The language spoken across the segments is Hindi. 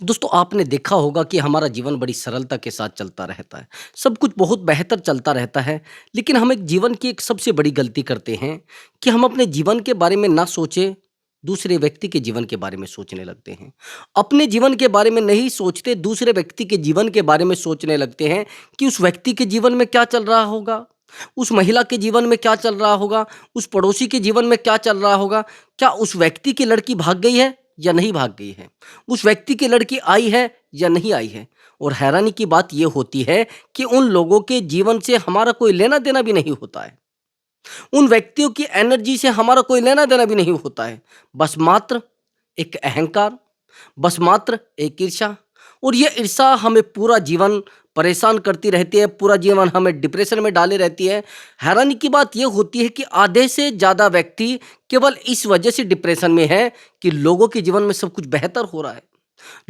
दोस्तों आपने देखा होगा कि हमारा जीवन बड़ी सरलता के साथ चलता रहता है। सब कुछ बहुत बेहतर चलता रहता है, लेकिन हम एक जीवन की एक सबसे बड़ी गलती करते हैं कि हम अपने जीवन के बारे में ना सोचें, दूसरे व्यक्ति के जीवन के बारे में सोचने लगते हैं। अपने जीवन के बारे में नहीं सोचते, दूसरे व्यक्ति के जीवन के बारे में सोचने लगते हैं कि उस व्यक्ति के जीवन में क्या चल रहा होगा, उस महिला के जीवन में क्या चल रहा होगा, उस पड़ोसी के जीवन में क्या चल रहा होगा, क्या उस व्यक्ति की लड़की भाग गई है या नहीं भाग गई है? उस व्यक्ति की लड़की आई है या नहीं आई है। और हैरानी की बात यह होती है कि उन लोगों के जीवन से हमारा कोई लेना देना भी नहीं होता है। उन व्यक्तियों की एनर्जी से हमारा कोई लेना देना भी नहीं होता है। बस मात्र एक अहंकार, बस मात्र एक ईर्ष्या, और ये ईर्ष्या हमें पूरा जीवन परेशान करती रहती है, पूरा जीवन हमें डिप्रेशन में डाले रहती है। हैरानी की बात ये होती है कि आधे से ज़्यादा व्यक्ति केवल इस वजह से डिप्रेशन में है कि लोगों के जीवन में सब कुछ बेहतर हो रहा है।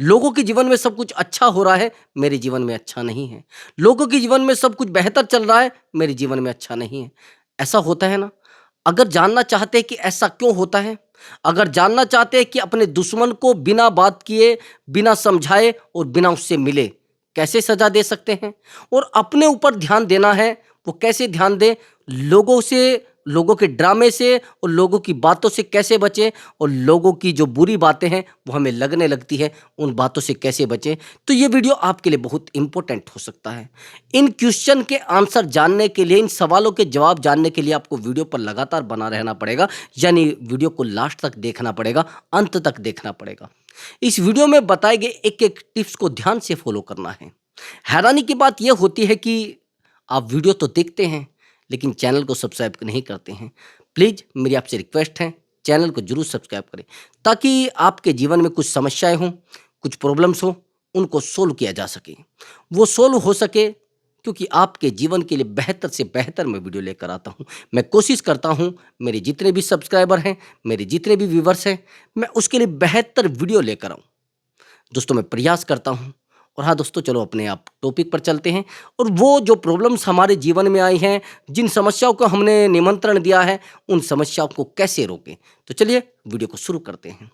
लोगों के जीवन में सब कुछ अच्छा हो रहा है, मेरे जीवन में अच्छा नहीं है। लोगों के जीवन में सब कुछ बेहतर चल रहा है, मेरे जीवन में अच्छा नहीं है। ऐसा होता है ना? अगर जानना चाहते हैं कि ऐसा क्यों होता है, अगर जानना चाहते हैं कि अपने दुश्मन को बिना बात किए, बिना समझाए और बिना उससे मिले कैसे सजा दे सकते हैं, और अपने ऊपर ध्यान देना है, वो कैसे ध्यान दें, लोगों से, लोगों के ड्रामे से और लोगों की बातों से कैसे बचें, और लोगों की जो बुरी बातें हैं वो हमें लगने लगती है, उन बातों से कैसे बचें। तो ये वीडियो आपके लिए बहुत इंपॉर्टेंट हो सकता है। इन क्वेश्चन के आंसर जानने के लिए, इन सवालों के जवाब जानने के लिए आपको वीडियो पर लगातार बना रहना पड़ेगा, यानी वीडियो को लास्ट तक देखना पड़ेगा, अंत तक देखना पड़ेगा। इस वीडियो में बताए गए एक एक टिप्स को ध्यान से फॉलो करना है। हैरानी की बात यह होती है कि आप वीडियो तो देखते हैं लेकिन चैनल को सब्सक्राइब नहीं करते हैं। प्लीज़ मेरी आपसे रिक्वेस्ट है, चैनल को जरूर सब्सक्राइब करें ताकि आपके जीवन में कुछ समस्याएं हों, कुछ प्रॉब्लम्स हो, उनको सोल्व किया जा सके, वो सोल्व हो सके, क्योंकि आपके जीवन के लिए बेहतर से बेहतर मैं वीडियो लेकर आता हूँ। मैं कोशिश करता हूँ मेरे जितने भी सब्सक्राइबर हैं, मेरे जितने भी व्यूवर्स हैं, मैं उसके लिए बेहतर वीडियो लेकर आऊँ। दोस्तों मैं प्रयास करता हूँ। और हाँ दोस्तों, चलो अपने आप टॉपिक पर चलते हैं, और वो जो प्रॉब्लम्स हमारे जीवन में आई हैं, जिन समस्याओं को हमने निमंत्रण दिया है, उन समस्याओं को कैसे रोकें। तो चलिए वीडियो को शुरू करते हैं।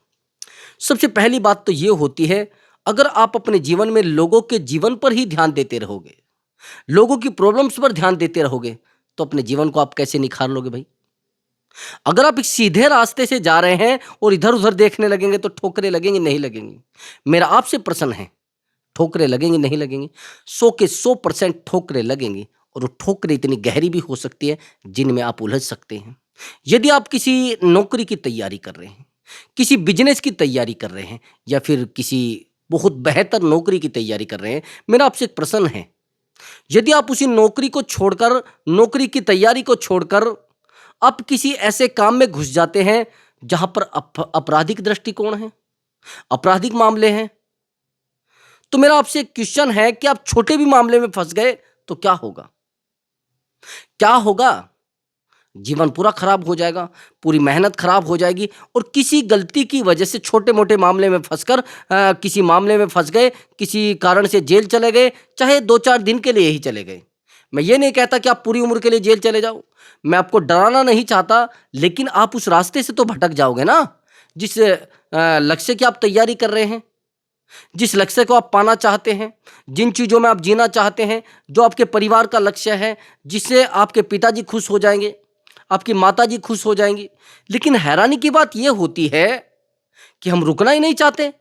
सबसे पहली बात तो ये होती है, अगर आप अपने जीवन में लोगों के जीवन पर ही ध्यान देते रहोगे, लोगों की प्रॉब्लम्स पर ध्यान देते रहोगे, तो अपने जीवन को आप कैसे निखार लोगे भाई? अगर आप एक सीधे रास्ते से जा रहे हैं और इधर उधर देखने लगेंगे तो ठोकरें लगेंगी नहीं लगेंगी? मेरा आपसे प्रश्न है, ठोकरें लगेंगी नहीं लगेंगी? 100 के 100% ठोकरें लगेंगी, और वो ठोकरें इतनी गहरी भी हो सकती है जिनमें आप उलझ सकते हैं। यदि आप किसी नौकरी की तैयारी कर रहे हैं, किसी बिजनेस की तैयारी कर रहे हैं, या फिर किसी बहुत बेहतर नौकरी की तैयारी कर रहे हैं, मेरा आपसे एक प्रश्न है, यदि आप उसी नौकरी को छोड़कर, नौकरी की तैयारी को छोड़कर आप किसी ऐसे काम में घुस जाते हैं जहां पर आपराधिक दृष्टिकोण है, आपराधिक मामले हैं, तो मेरा आपसे एक क्वेश्चन है कि आप छोटे भी मामले में फंस गए तो क्या होगा? क्या होगा? जीवन पूरा खराब हो जाएगा, पूरी मेहनत खराब हो जाएगी, और किसी गलती की वजह से छोटे मोटे मामले में फंसकर किसी मामले में फंस गए, किसी कारण से जेल चले गए, चाहे 2-4 दिन के लिए ही चले गए। मैं ये नहीं कहता कि आप पूरी उम्र के लिए जेल चले जाओ, मैं आपको डराना नहीं चाहता, लेकिन आप उस रास्ते से तो भटक जाओगे ना, जिस लक्ष्य की आप तैयारी कर रहे हैं, जिस लक्ष्य को आप पाना चाहते हैं, जिन चीज़ों में आप जीना चाहते हैं, जो आपके परिवार का लक्ष्य है, जिससे आपके पिताजी खुश हो जाएंगे, आपकी माताजी खुश हो जाएंगी। लेकिन हैरानी की बात यह होती है कि हम रुकना ही नहीं चाहते,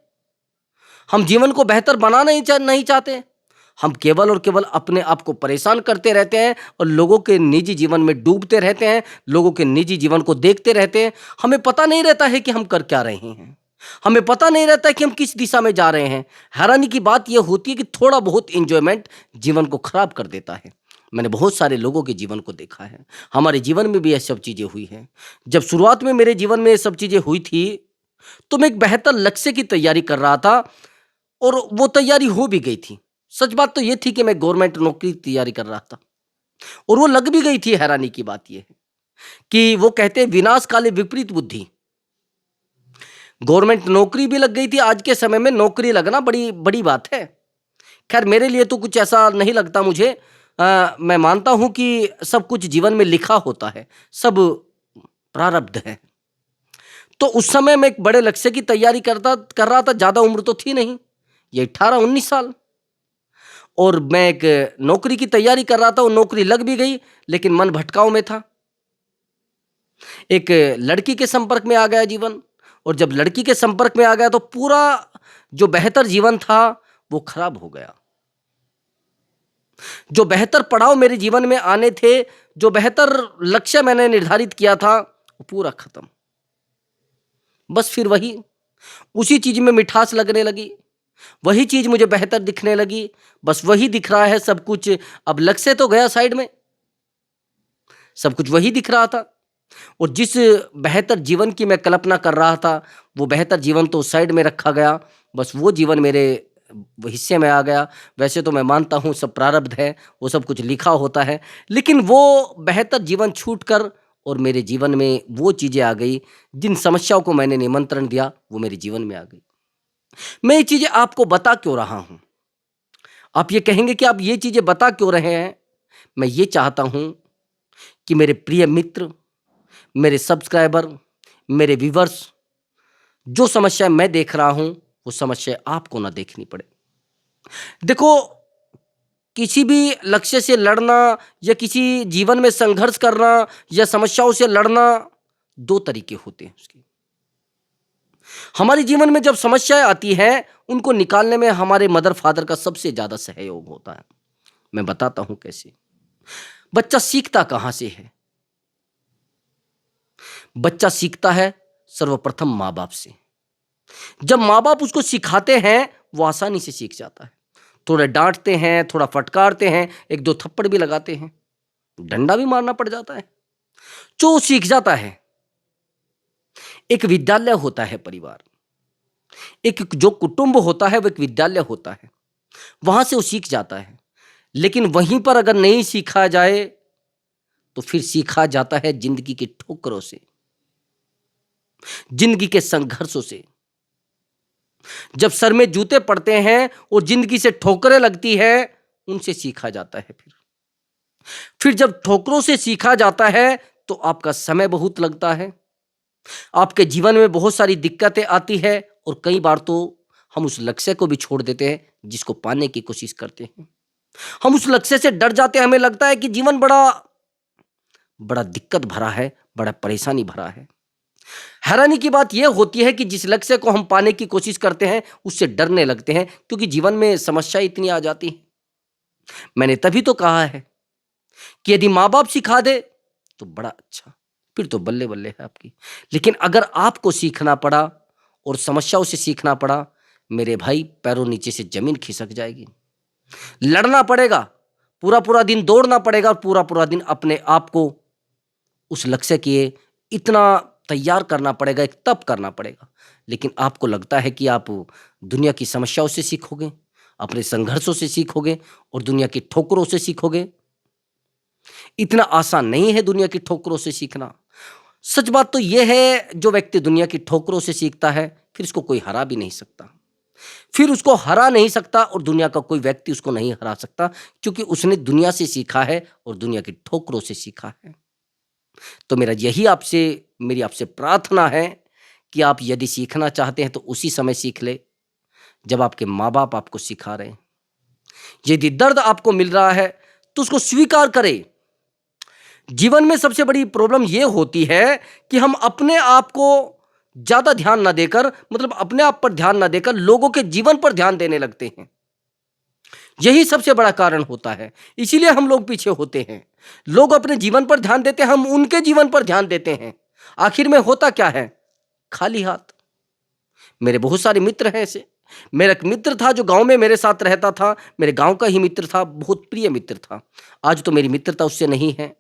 हम जीवन को बेहतर बनाना नहीं चाहते। हम केवल और केवल अपने आप को परेशान करते रहते हैं और लोगों के निजी जीवन में डूबते रहते हैं, लोगों के निजी जीवन को देखते रहते हैं। हमें पता नहीं रहता है कि हम कर क्या रहे हैं, हमें पता नहीं रहता है कि हम किस दिशा में जा रहे हैं। हैरानी की बात यह होती है कि थोड़ा बहुत इंजॉयमेंट जीवन को खराब कर देता है। मैंने बहुत सारे लोगों के जीवन को देखा है, हमारे जीवन में भी ये सब चीज़ें हुई हैं। जब शुरुआत में मेरे जीवन में ये सब चीज़ें हुई थी, तो मैं एक बेहतर लक्ष्य की तैयारी कर रहा था, और वो तैयारी हो भी गई थी। सच बात तो ये थी कि मैं गवर्नमेंट नौकरी की तैयारी कर रहा था, और वो लग भी गई थी। हैरानी की बात ये है कि वो कहते हैं विनाश काले विपरीत बुद्धि, गवर्नमेंट नौकरी भी लग गई थी। आज के समय में नौकरी लगना बड़ी बड़ी बात है। खैर मेरे लिए तो कुछ ऐसा नहीं लगता मुझे। मैं मानता हूं कि सब कुछ जीवन में लिखा होता है, सब प्रारब्ध है। तो उस समय मैं एक बड़े लक्ष्य की तैयारी कर रहा था, ज़्यादा उम्र तो थी नहीं, ये 18-19 साल। और मैं एक नौकरी की तैयारी कर रहा था, वो नौकरी लग भी गई, लेकिन मन भटकाव में था। एक लड़की के संपर्क में आ गया जीवन, और जब लड़की के संपर्क में आ गया तो पूरा जो बेहतर जीवन था वो खराब हो गया। जो बेहतर पड़ाव मेरे जीवन में आने थे, जो बेहतर लक्ष्य मैंने निर्धारित किया था, वो पूरा खत्म। बस फिर वही उसी चीज में मिठास लगने लगी, वही चीज मुझे बेहतर दिखने लगी, बस वही दिख रहा है सब कुछ। अब लक्ष्य तो गया साइड में, सब कुछ वही दिख रहा था, और जिस बेहतर जीवन की मैं कल्पना कर रहा था, वो बेहतर जीवन तो साइड में रखा गया। बस वो जीवन मेरे हिस्से में आ गया। वैसे तो मैं मानता हूँ सब प्रारब्ध है, वो सब कुछ लिखा होता है, लेकिन वो बेहतर जीवन छूटकर और मेरे जीवन में वो चीज़ें आ गई जिन समस्याओं को मैंने निमंत्रण दिया, वो मेरे जीवन में आ गई। मैं ये चीज़ें आपको बता क्यों रहा हूँ? आप ये कहेंगे कि आप ये चीज़ें बता क्यों रहे हैं? मैं ये चाहता हूँ कि मेरे प्रिय मित्र, मेरे सब्सक्राइबर, मेरे व्यूवर्स, जो समस्या मैं देख रहा हूँ, वो समस्या आपको ना देखनी पड़े। देखो, किसी भी लक्ष्य से लड़ना या किसी जीवन में संघर्ष करना या समस्याओं से लड़ना, दो तरीके होते हैं उसके। हमारे जीवन में जब समस्याएं आती हैं, उनको निकालने में हमारे मदर फादर का सबसे ज्यादा सहयोग होता है। मैं बताता हूं कैसे। बच्चा सीखता कहां से है? बच्चा सीखता है सर्वप्रथम माँ बाप से। जब माँ बाप उसको सिखाते हैं, वो आसानी से सीख जाता है। थोड़ा डांटते हैं, थोड़ा फटकारते हैं, एक दो थप्पड़ भी लगाते हैं, डंडा भी मारना पड़ जाता है, जो वो सीख जाता है। एक विद्यालय होता है परिवार, एक जो कुटुंब होता है वो एक विद्यालय होता है, वहां से वो सीख जाता है। लेकिन वहीं पर अगर नहीं सीखा जाए तो फिर सीखा जाता है जिंदगी की ठोकरों से, जिंदगी के संघर्षों से। जब सर में जूते पड़ते हैं और जिंदगी से ठोकरें लगती है, उनसे सीखा जाता है। फिर जब ठोकरों से सीखा जाता है तो आपका समय बहुत लगता है, आपके जीवन में बहुत सारी दिक्कतें आती है, और कई बार तो हम उस लक्ष्य को भी छोड़ देते हैं जिसको पाने की कोशिश करते हैं। हम उस लक्ष्य से डर जाते हैं, हमें लगता है कि जीवन बड़ा बड़ा दिक्कत भरा है, बड़ा परेशानी भरा है। हैरानी की बात यह होती है कि जिस लक्ष्य को हम पाने की कोशिश करते हैं, उससे डरने लगते हैं, क्योंकि जीवन में समस्या इतनी आ जाती है। मैंने तभी तो कहा है कि यदि माँ बाप सिखा दे तो बड़ा अच्छा, फिर तो बल्ले बल्ले है आपकी। लेकिन अगर आपको सीखना पड़ा और समस्याओं से सीखना पड़ा, मेरे भाई, पैरों नीचे से जमीन खिसक जाएगी। लड़ना पड़ेगा, पूरा पूरा दिन दौड़ना पड़ेगा, और पूरा पूरा दिन अपने आप को उस लक्ष्य के इतना तैयार करना पड़ेगा, एक तप करना पड़ेगा। लेकिन आपको लगता है कि आप दुनिया की समस्याओं से सीखोगे, अपने संघर्षों से सीखोगे और दुनिया की ठोकरों से सीखोगे। इतना आसान नहीं है दुनिया की ठोकरों से सीखना। सच बात तो यह है, जो व्यक्ति दुनिया की ठोकरों से सीखता है, फिर उसको कोई हरा भी नहीं सकता, फिर उसको हरा नहीं सकता, और दुनिया का कोई व्यक्ति उसको नहीं हरा सकता, क्योंकि उसने दुनिया से सीखा है और दुनिया की ठोकरों से सीखा है। तो मेरी आपसे प्रार्थना है कि आप यदि सीखना चाहते हैं तो उसी समय सीख ले जब आपके माँ बाप आपको सिखा रहे हैं। यदि दर्द आपको मिल रहा है तो उसको स्वीकार करें। जीवन में सबसे बड़ी प्रॉब्लम यह होती है कि हम अपने आप को ज्यादा ध्यान ना देकर, मतलब अपने आप पर ध्यान ना देकर, लोगों के जीवन पर ध्यान देने लगते हैं। यही सबसे बड़ा कारण होता है, इसीलिए हम लोग पीछे होते हैं। लोग अपने जीवन पर ध्यान देते हैं, हम उनके जीवन पर ध्यान देते हैं। आखिर में होता क्या है? खाली हाथ। मेरे बहुत सारे मित्र हैं ऐसे। मेरा एक मित्र था जो गांव में मेरे साथ रहता था, मेरे गांव का ही मित्र था, बहुत प्रिय मित्र था। आज तो मेरी मित्रता उससे नहीं है,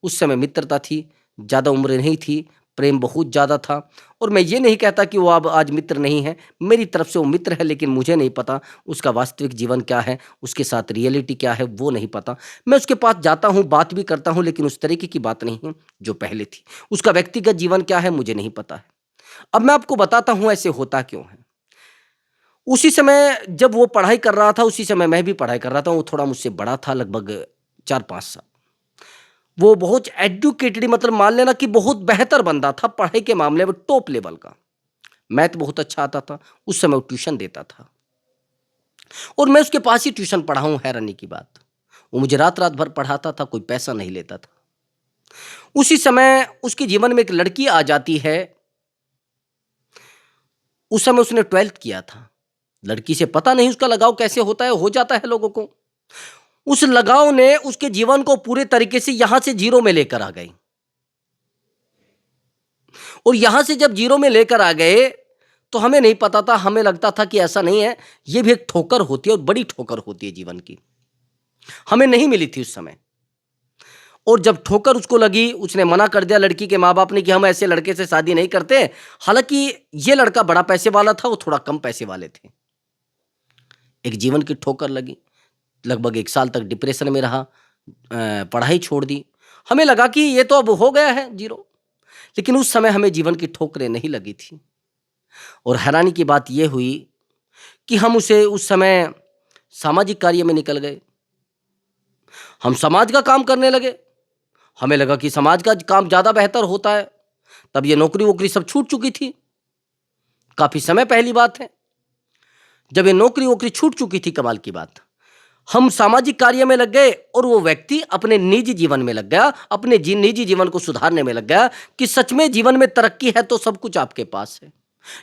उस समय मित्रता थी, ज़्यादा उम्र नहीं थी, प्रेम बहुत ज़्यादा था। और मैं ये नहीं कहता कि वो अब आज मित्र नहीं है, मेरी तरफ से वो मित्र है, लेकिन मुझे नहीं पता उसका वास्तविक जीवन क्या है, उसके साथ रियलिटी क्या है, वो नहीं पता। मैं उसके पास जाता हूँ, बात भी करता हूँ, लेकिन उस तरीके की बात नहीं है जो पहले थी। उसका व्यक्तिगत जीवन क्या है मुझे नहीं पता है। अब मैं आपको बताता हूँ ऐसे होता क्यों है। उसी समय जब वो पढ़ाई कर रहा था, उसी समय मैं भी पढ़ाई कर रहा था। वो थोड़ा मुझसे बड़ा था, लगभग 4-5 साल। वो बहुत एजुकेटेड, मतलब मान लेना कि बहुत बेहतर बंदा था पढ़ाई के मामले में, टॉप लेवल का। मैथ बहुत अच्छा आता था। उस समय वो ट्यूशन देता था। और मैं उसके पास ही ट्यूशन पढ़ा हूँ। हैरानी की बात, वो मुझे रात रात भर पढ़ाता था, कोई पैसा नहीं लेता था। उसी समय उसके जीवन में एक लड़की आ जाती है। उस समय उसने 12th किया था। लड़की से पता नहीं उसका लगाव कैसे होता है, हो जाता है लोगों को। उस लगाव ने उसके जीवन को पूरे तरीके से यहां से जीरो में लेकर आ गई। और यहां से जब जीरो में लेकर आ गए तो हमें नहीं पता था, हमें लगता था कि ऐसा नहीं है, ये भी एक ठोकर होती है और बड़ी ठोकर होती है जीवन की। हमें नहीं मिली थी उस समय। और जब ठोकर उसको लगी, उसने मना कर दिया, लड़की के माँ बाप ने, कि हम ऐसे लड़के से शादी नहीं करते। हालांकि ये लड़का बड़ा पैसे वाला था, वो थोड़ा कम पैसे वाले थे। एक जीवन की ठोकर लगी। लगभग 1 साल तक डिप्रेशन में रहा, पढ़ाई छोड़ दी। हमें लगा कि ये तो अब हो गया है जीरो। लेकिन उस समय हमें जीवन की ठोकरें नहीं लगी थी। और हैरानी की बात यह हुई कि हम उसे उस समय सामाजिक कार्य में निकल गए। हम समाज का काम करने लगे। हमें लगा कि समाज का काम ज़्यादा बेहतर होता है। तब ये नौकरी वोकरी सब छूट चुकी थी, काफ़ी समय पहली बात है। जब ये नौकरी वोकरी छूट चुकी थी, कमाल की बात, हम सामाजिक कार्य में लग गए और वो व्यक्ति अपने निजी जीवन में लग गया, अपने निजी जीवन को सुधारने में लग गया कि सच में जीवन में तरक्की है तो सब कुछ आपके पास है।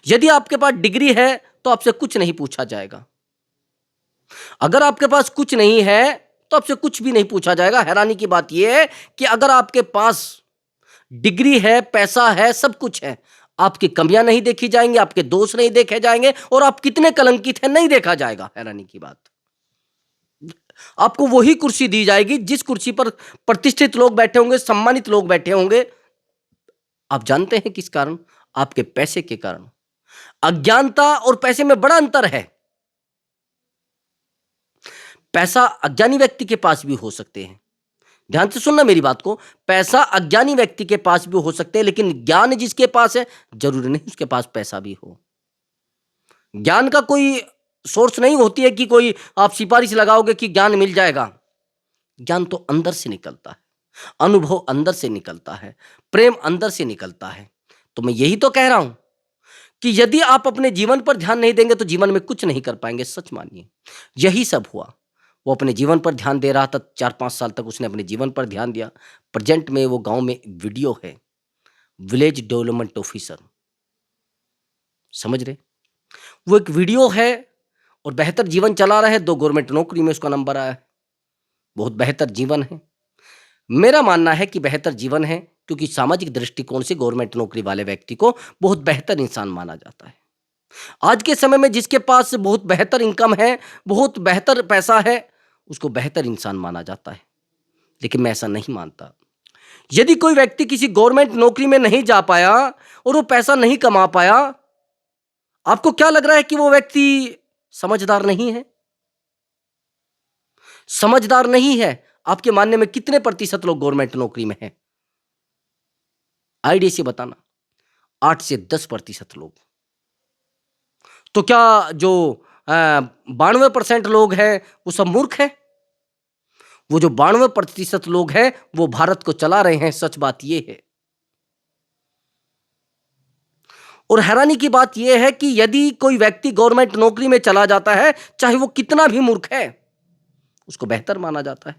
यदि आपके पास डिग्री है तो आपसे कुछ नहीं पूछा जाएगा। अगर आपके पास कुछ नहीं है तो आपसे कुछ भी नहीं पूछा जाएगा। हैरानी की बात यह है कि अगर आपके पास डिग्री है, पैसा है, सब कुछ है, आपकी कमियां नहीं देखी जाएंगी, आपके दोष नहीं देखे जाएंगे, और आप कितने कलंकित हैं नहीं देखा जाएगा। हैरानी की बात, आपको वही कुर्सी दी जाएगी जिस कुर्सी पर प्रतिष्ठित लोग बैठे होंगे, सम्मानित लोग बैठे होंगे। आप जानते हैं किस कारण? आपके पैसे के कारण। अज्ञानता और पैसे में बड़ा अंतर है। पैसा अज्ञानी व्यक्ति के पास भी हो सकते हैं, ध्यान से सुनना मेरी बात को। पैसा अज्ञानी व्यक्ति के पास भी हो सकते हैं, लेकिन ज्ञान जिसके पास है, जरूरी नहीं उसके पास पैसा भी हो। ज्ञान का कोई सोर्स नहीं होती है कि कोई आप सिफारिश लगाओगे कि ज्ञान मिल जाएगा। ज्ञान तो अंदर से निकलता है, अनुभव अंदर से निकलता है, प्रेम अंदर से निकलता है। तो मैं यही तो कह रहा हूं कि यदि आप अपने जीवन पर ध्यान नहीं देंगे तो जीवन में कुछ नहीं कर पाएंगे। सच मानिए, यही सब हुआ। वो अपने जीवन पर ध्यान दे रहा था, 4-5 साल तक उसने अपने जीवन पर ध्यान दिया। प्रेजेंट में वो गांव में वीडियो है, विलेज डेवलपमेंट ऑफिसर, समझ रहे? वो एक वीडियो है और बेहतर जीवन चला रहा है। 2 गवर्नमेंट नौकरी में उसका नंबर आया है। बहुत बेहतर जीवन है। मेरा मानना है कि बेहतर जीवन है, क्योंकि सामाजिक दृष्टिकोण से गवर्नमेंट नौकरी वाले व्यक्ति को बहुत बेहतर इंसान माना जाता है। आज के समय में जिसके पास बहुत बेहतर इनकम है, बहुत बेहतर पैसा है, उसको बेहतर इंसान माना जाता है। लेकिन मैं ऐसा नहीं मानता। यदि कोई व्यक्ति किसी गवर्नमेंट नौकरी में नहीं जा पाया और वो पैसा नहीं कमा पाया, आपको क्या लग रहा है कि वो व्यक्ति समझदार नहीं है? समझदार नहीं है। आपके मानने में कितने प्रतिशत लोग गवर्नमेंट नौकरी में हैं? आईडिया से बताना। 8 से 10% लोग। तो क्या जो 92% लोग हैं वो सब मूर्ख हैं? वो जो 92% लोग हैं वो भारत को चला रहे हैं। सच बात ये है। और हैरानी की बात यह है कि यदि कोई व्यक्ति गवर्नमेंट नौकरी में चला जाता है, चाहे वो कितना भी मूर्ख है, उसको बेहतर माना जाता है,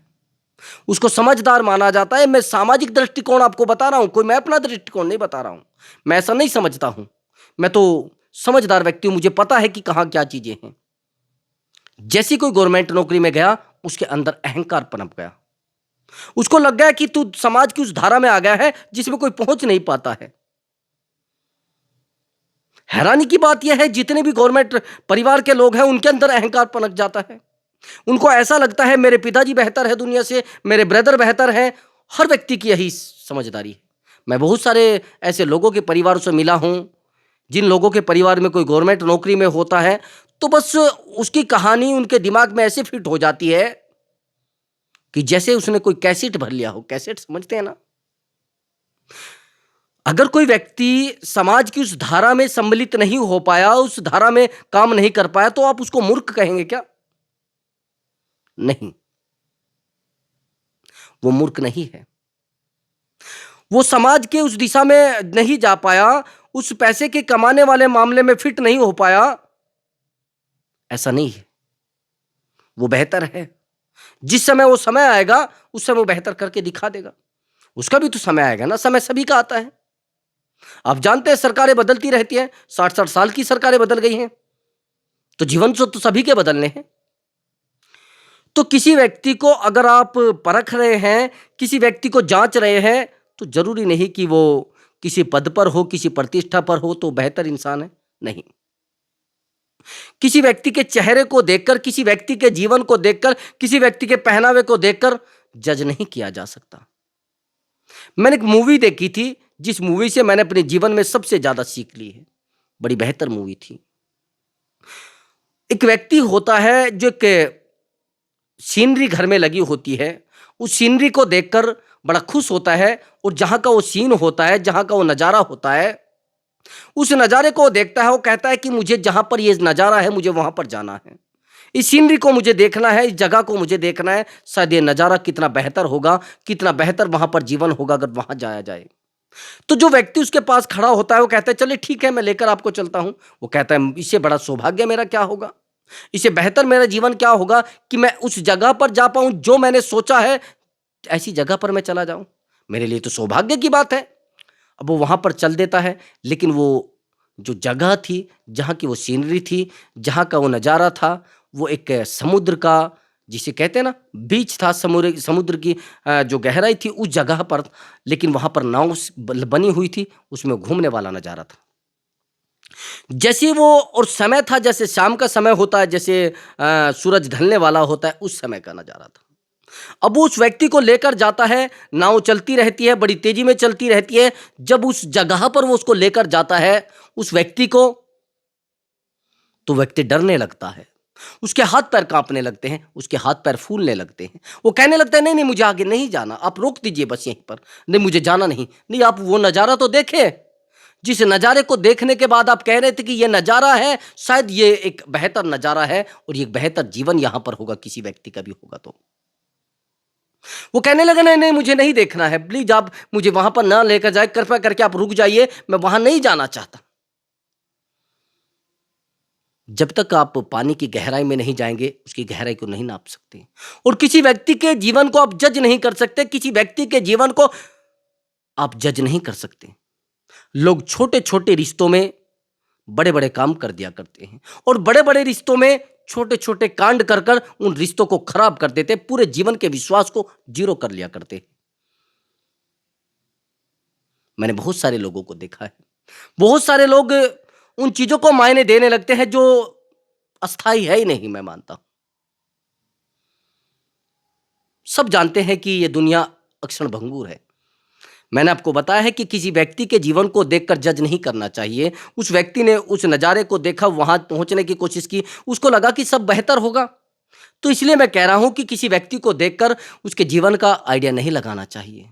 उसको समझदार माना जाता है। मैं सामाजिक दृष्टिकोण आपको बता रहा हूं, कोई मैं अपना दृष्टिकोण नहीं बता रहा हूं। मैं ऐसा नहीं समझता हूं। मैं तो समझदार व्यक्ति हूं, मुझे पता है कि कहां क्या चीजें हैं। जैसी कोई गवर्नमेंट नौकरी में गया, उसके अंदर अहंकार पनप गया। उसको लग गया कि तू समाज की उस धारा में आ गया है जिसमें कोई पहुंच नहीं पाता है। हैरानी की बात यह है, जितने भी गवर्नमेंट परिवार के लोग हैं उनके अंदर अहंकार पनप जाता है। उनको ऐसा लगता है मेरे पिताजी बेहतर है दुनिया से, मेरे ब्रदर बेहतर हैं। हर व्यक्ति की यही समझदारी है। मैं बहुत सारे ऐसे लोगों के परिवारों से मिला हूं, जिन लोगों के परिवार में कोई गवर्नमेंट नौकरी में होता है तो बस उसकी कहानी उनके दिमाग में ऐसे फिट हो जाती है कि जैसे उसने कोई कैसेट भर लिया हो। कैसेट समझते हैं ना? अगर कोई व्यक्ति समाज की उस धारा में सम्मिलित नहीं हो पाया, उस धारा में काम नहीं कर पाया, तो आप उसको मूर्ख कहेंगे क्या? नहीं, वो मूर्ख नहीं है। वो समाज के उस दिशा में नहीं जा पाया, उस पैसे के कमाने वाले मामले में फिट नहीं हो पाया, ऐसा नहीं है। वो बेहतर है। जिस समय वो समय आएगा, उस समय वो बेहतर करके दिखा देगा। उसका भी तो समय आएगा ना, समय सभी का आता है। आप जानते हैं सरकारें बदलती रहती हैं, 60-60 साल की सरकारें बदल गई हैं, तो जीवन तो सभी के बदलने हैं। तो किसी व्यक्ति को अगर आप परख रहे हैं, किसी व्यक्ति को जाँच रहे हैं, तो ज़रूरी नहीं कि वो किसी पद पर हो, किसी प्रतिष्ठा पर हो तो बेहतर इंसान है, नहीं। किसी व्यक्ति के चेहरे को देखकर, किसी व्यक्ति के जीवन को देखकर, किसी व्यक्ति के पहनावे को देखकर जज नहीं किया जा सकता। मैंने एक मूवी देखी थी, जिस मूवी से मैंने अपने जीवन में सबसे ज़्यादा सीख ली है। बड़ी बेहतर मूवी थी। एक व्यक्ति होता है जो एक सीनरी घर में लगी होती है, उस सीनरी को देखकर बड़ा खुश होता है और जहाँ का वो सीन होता है, जहाँ का वो नज़ारा होता है, उस नज़ारे को देखता है, वो कहता है कि मुझे जहाँ पर ये नज़ारा है, मुझे वहाँ पर जाना है। इस सीनरी को मुझे देखना है, इस जगह को मुझे देखना है, शायद ये नज़ारा कितना बेहतर होगा, कितना बेहतर वहाँ पर जीवन होगा अगर वहाँ जाया जाए। तो जो व्यक्ति उसके पास खड़ा होता है, वो कहता है, चलिए ठीक है, मैं लेकर आपको चलता हूँ। वो कहता है, इससे बड़ा सौभाग्य मेरा क्या होगा? इससे बेहतर मेरा जीवन क्या होगा कि मैं उस जगह पर जा पाऊँ, जो मैंने सोचा है, ऐसी जगह पर मैं चला जाऊँ। मेरे लिए तो सौभाग्य की बात है। अब वो वहाँ पर चल देता है, लेकिन वो जो जगह थी, जहाँ की वो सीनरी थी, जहाँ का वो नज़ारा था, वो एक समुद्र का, जिसे कहते हैं ना, बीच था, समुद्र की जो गहराई थी उस जगह पर, लेकिन वहाँ पर नाव बनी हुई थी, उसमें घूमने वाला नज़ारा था। जैसे वो और समय था, जैसे शाम का समय होता है, जैसे सूरज ढलने वाला होता है, उस समय का नज़ारा था। अब वो उस व्यक्ति को लेकर जाता है, नाव चलती रहती है, बड़ी तेजी में चलती रहती है। जब उस जगह पर वो उसको लेकर जाता है, उस व्यक्ति को, तो व्यक्ति डरने लगता है। उसके हाथ पैर कांपने लगते हैं, उसके हाथ पैर फूलने लगते हैं। वो कहने लगता है, नहीं नहीं, मुझे आगे नहीं जाना, आप रोक दीजिए बस यहीं पर, नहीं मुझे जाना नहीं। नहीं, आप वो नज़ारा तो देखें, जिस नज़ारे को देखने के बाद आप कह रहे थे कि ये नज़ारा है, शायद ये एक बेहतर नज़ारा है और ये बेहतर जीवन यहाँ पर होगा, किसी व्यक्ति का भी होगा। तो वो कहने लगे, नहीं नहीं, मुझे नहीं देखना है, प्लीज आप मुझे वहां पर ना लेकर जाए, कृपया करके आप रुक जाइए, मैं वहां नहीं जाना चाहता। जब तक आप पानी की गहराई में नहीं जाएंगे, उसकी गहराई को नहीं नाप सकते, और किसी व्यक्ति के जीवन को आप जज नहीं कर सकते, किसी व्यक्ति के जीवन को आप जज नहीं कर सकते। लोग छोटे छोटे रिश्तों में बड़े बड़े काम कर दिया करते हैं, और बड़े बड़े रिश्तों में छोटे छोटे कांड कर कर उन रिश्तों को खराब कर देते, पूरे जीवन के विश्वास को जीरो कर लिया करते। मैंने बहुत सारे लोगों को देखा है। बहुत सारे लोग उन चीजों को मायने देने लगते हैं जो अस्थाई है ही नहीं, मैं मानता हूं। सब जानते हैं कि ये दुनिया अक्षण भंगुर है। मैंने आपको बताया है कि किसी व्यक्ति के जीवन को देखकर जज नहीं करना चाहिए। उस व्यक्ति ने उस नज़ारे को देखा, वहां पहुंचने की कोशिश की, उसको लगा कि सब बेहतर होगा, तो इसलिए मैं कह रहा हूं कि किसी व्यक्ति को देखकर उसके जीवन का आइडिया नहीं लगाना चाहिए,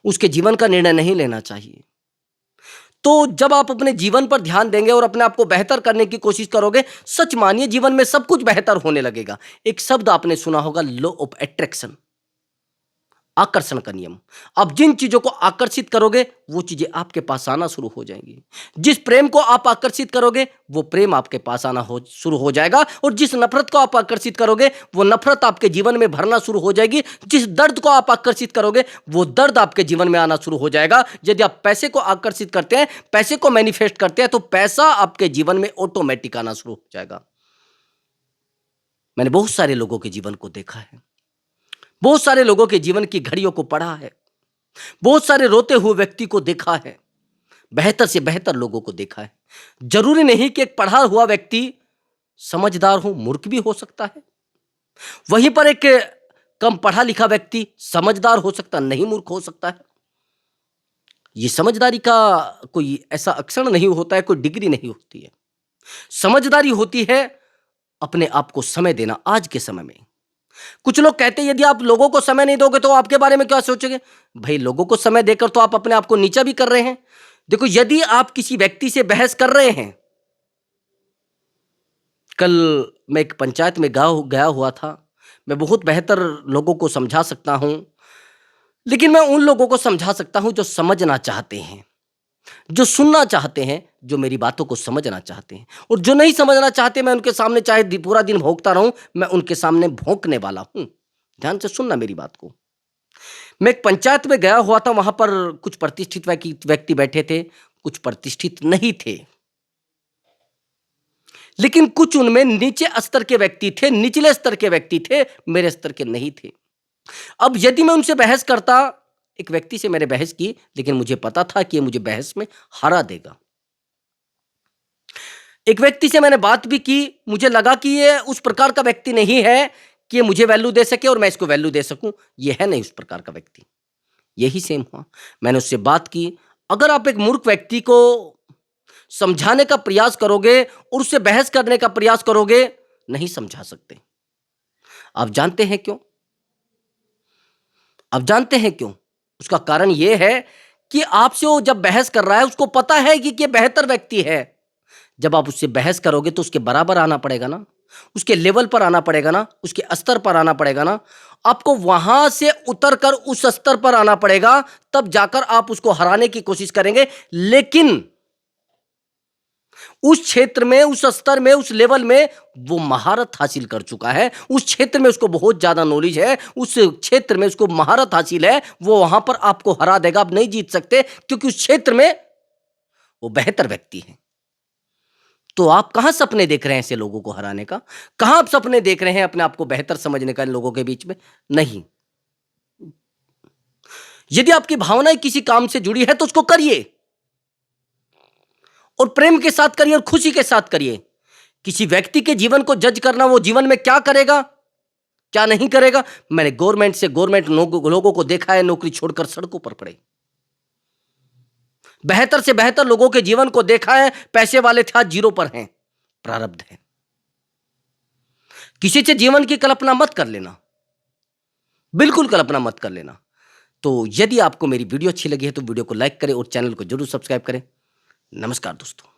उसके जीवन का निर्णय नहीं लेना चाहिए। तो जब आप अपने जीवन पर ध्यान देंगे और अपने आप को बेहतर करने की कोशिश करोगे, सच मानिए जीवन में सब कुछ बेहतर होने लगेगा। एक शब्द आपने सुना होगा, लॉ ऑफ अट्रैक्शन, आकर्षण का नियम। आप जिन चीजों को आकर्षित करोगे, वो चीजें आपके पास आना शुरू हो जाएंगी। जिस प्रेम को आप आकर्षित करोगे, वो प्रेम आपके पास आना शुरू हो जाएगा, और जिस नफरत को आप आकर्षित करोगे, वो नफरत आपके जीवन में भरना शुरू हो जाएगी। जिस दर्द को आप आकर्षित करोगे, वो दर्द आपके जीवन में आना शुरू हो जाएगा। यदि आप पैसे को आकर्षित करते हैं, पैसे को मैनिफेस्ट करते हैं, तो पैसा आपके जीवन में ऑटोमेटिक आना शुरू हो जाएगा। मैंने बहुत सारे लोगों के जीवन को देखा है, बहुत सारे लोगों के जीवन की घड़ियों को पढ़ा है, बहुत सारे रोते हुए व्यक्ति को देखा है, बेहतर से बेहतर लोगों को देखा है। जरूरी नहीं कि एक पढ़ा हुआ व्यक्ति समझदार हो, मूर्ख भी हो सकता है। वहीं पर एक कम पढ़ा लिखा व्यक्ति समझदार हो सकता, नहीं मूर्ख हो सकता है। ये समझदारी का कोई ऐसा अक्षर नहीं होता है, कोई डिग्री नहीं होती है। समझदारी होती है अपने आप को समय देना। आज के समय में कुछ लोग कहते हैं, यदि आप लोगों को समय नहीं दोगे तो आपके बारे में क्या सोचेंगे? भाई, लोगों को समय देकर तो आप अपने आप को नीचा भी कर रहे हैं। देखो, यदि आप किसी व्यक्ति से बहस कर रहे हैं, कल मैं एक पंचायत में गया हुआ था। मैं बहुत बेहतर लोगों को समझा सकता हूं, लेकिन मैं उन लोगों को समझा सकता हूं जो समझना चाहते हैं। जो सुनना चाहते हैं, जो मेरी बातों को समझना चाहते हैं, और जो नहीं समझना चाहते मैं उनके सामने चाहे पूरा दिन भौंकता रहूं, मैं उनके सामने भौंकने वाला हूं। ध्यान से सुनना मेरी बात को। मैं एक पंचायत में गया हुआ था, वहां पर कुछ प्रतिष्ठित व्यक्ति बैठे थे, कुछ प्रतिष्ठित नहीं थे, लेकिन कुछ उनमें नीचे स्तर के व्यक्ति थे, निचले स्तर के व्यक्ति थे, मेरे स्तर के नहीं थे। अब यदि मैं उनसे बहस करता, एक व्यक्ति से मैंने बहस की, लेकिन मुझे पता था कि ये मुझे बहस में हरा देगा। एक व्यक्ति से मैंने बात भी की, मुझे लगा कि ये उस प्रकार का व्यक्ति नहीं है कि ये मुझे वैल्यू दे सके और मैं इसको वैल्यू दे सकूं, ये है नहीं उस प्रकार का व्यक्ति। यही सेम हुआ, मैंने उससे बात की। अगर आप एक मूर्ख व्यक्ति को समझाने का प्रयास करोगे और उससे बहस करने का प्रयास करोगे, नहीं समझा सकते। आप जानते हैं क्यों? आप जानते हैं क्यों? उसका कारण यह है कि आपसे वो जब बहस कर रहा है, उसको पता है कि ये बेहतर व्यक्ति है। जब आप उससे बहस करोगे तो उसके बराबर आना पड़ेगा ना, उसके लेवल पर आना पड़ेगा ना, उसके स्तर पर आना पड़ेगा ना। आपको वहां से उतर कर उस स्तर पर आना पड़ेगा, तब जाकर आप उसको हराने की कोशिश करेंगे। लेकिन उस क्षेत्र में, उस स्तर में, उस लेवल में वो महारत हासिल कर चुका है, उस क्षेत्र में उसको बहुत ज्यादा नॉलेज है, उस क्षेत्र में उसको महारत हासिल है, वो वहां पर आपको हरा देगा। आप नहीं जीत सकते, क्योंकि उस क्षेत्र में वो बेहतर व्यक्ति है। तो आप कहां सपने देख रहे हैं ऐसे लोगों को हराने का? कहां आप सपने देख रहे हैं अपने आप को बेहतर समझने का इन लोगों के बीच में? नहीं। यदि आपकी भावनाएं किसी काम से जुड़ी है तो उसको करिए, और प्रेम के साथ करिए और खुशी के साथ करिए। किसी व्यक्ति के जीवन को जज करना, वो जीवन में क्या करेगा, क्या नहीं करेगा। मैंने गवर्नमेंट लोगों को देखा है नौकरी छोड़कर सड़कों पर पड़े। बेहतर से बेहतर लोगों के जीवन को देखा है, पैसे वाले थे आज जीरो पर हैं। प्रारब्ध है। किसी से जीवन की कल्पना मत कर लेना, बिल्कुल कल्पना मत कर लेना। तो यदि आपको मेरी वीडियो अच्छी लगी है तो वीडियो को लाइक करें और चैनल को जरूर सब्सक्राइब करें। नमस्कार दोस्तों।